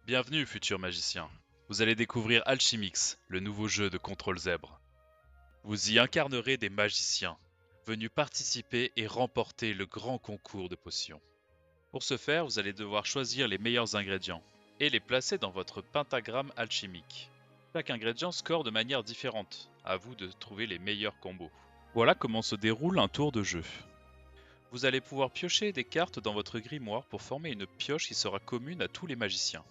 Bienvenue, futur magicien. Vous allez découvrir Alchimix, le nouveau jeu de contrôle zèbre. Vous y incarnerez des magiciens, venus participer et remporter le grand concours de potions. Pour ce faire, vous allez devoir choisir les meilleurs ingrédients et les placer dans votre pentagramme alchimique. Chaque ingrédient score de manière différente, à vous de trouver les meilleurs combos. Voilà comment se déroule un tour de jeu. Vous allez pouvoir piocher des cartes dans votre grimoire pour former une pioche qui sera commune à tous les magiciens.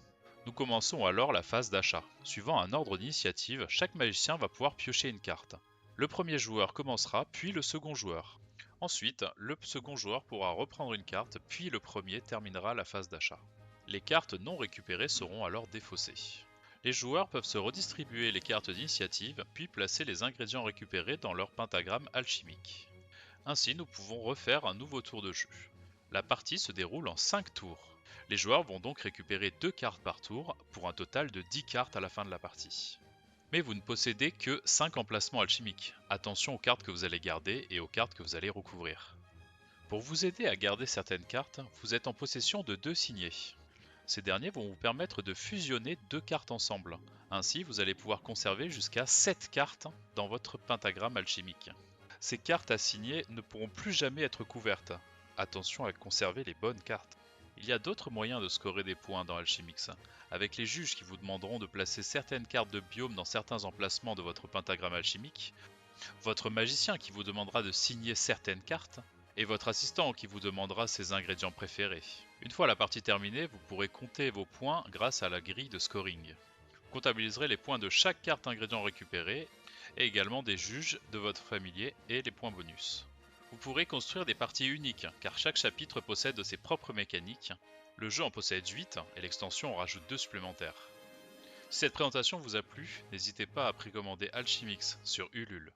Nous commençons alors la phase d'achat. Suivant un ordre d'initiative, chaque magicien va pouvoir piocher une carte. Le premier joueur commencera, puis le second joueur. Ensuite, le second joueur pourra reprendre une carte, puis le premier terminera la phase d'achat. Les cartes non récupérées seront alors défaussées. Les joueurs peuvent se redistribuer les cartes d'initiative, puis placer les ingrédients récupérés dans leur pentagramme alchimique. Ainsi, nous pouvons refaire un nouveau tour de jeu. La partie se déroule en 5 tours. Les joueurs vont donc récupérer 2 cartes par tour, pour un total de 10 cartes à la fin de la partie. Mais vous ne possédez que 5 emplacements alchimiques. Attention aux cartes que vous allez garder et aux cartes que vous allez recouvrir. Pour vous aider à garder certaines cartes, vous êtes en possession de 2 signets. Ces derniers vont vous permettre de fusionner 2 cartes ensemble. Ainsi, vous allez pouvoir conserver jusqu'à 7 cartes dans votre pentagramme alchimique. Ces cartes assignées ne pourront plus jamais être couvertes. Attention à conserver les bonnes cartes. Il y a d'autres moyens de scorer des points dans Alchimix, avec les juges qui vous demanderont de placer certaines cartes de biome dans certains emplacements de votre pentagramme alchimique, votre magicien qui vous demandera de signer certaines cartes, et votre assistant qui vous demandera ses ingrédients préférés. Une fois la partie terminée, vous pourrez compter vos points grâce à la grille de scoring. Vous comptabiliserez les points de chaque carte ingrédient récupérée et également des juges de votre familier et les points bonus. Vous pourrez construire des parties uniques car chaque chapitre possède ses propres mécaniques. Le jeu en possède 8 et l'extension en rajoute 2 supplémentaires. Si cette présentation vous a plu, n'hésitez pas à précommander Alchimix sur Ulule.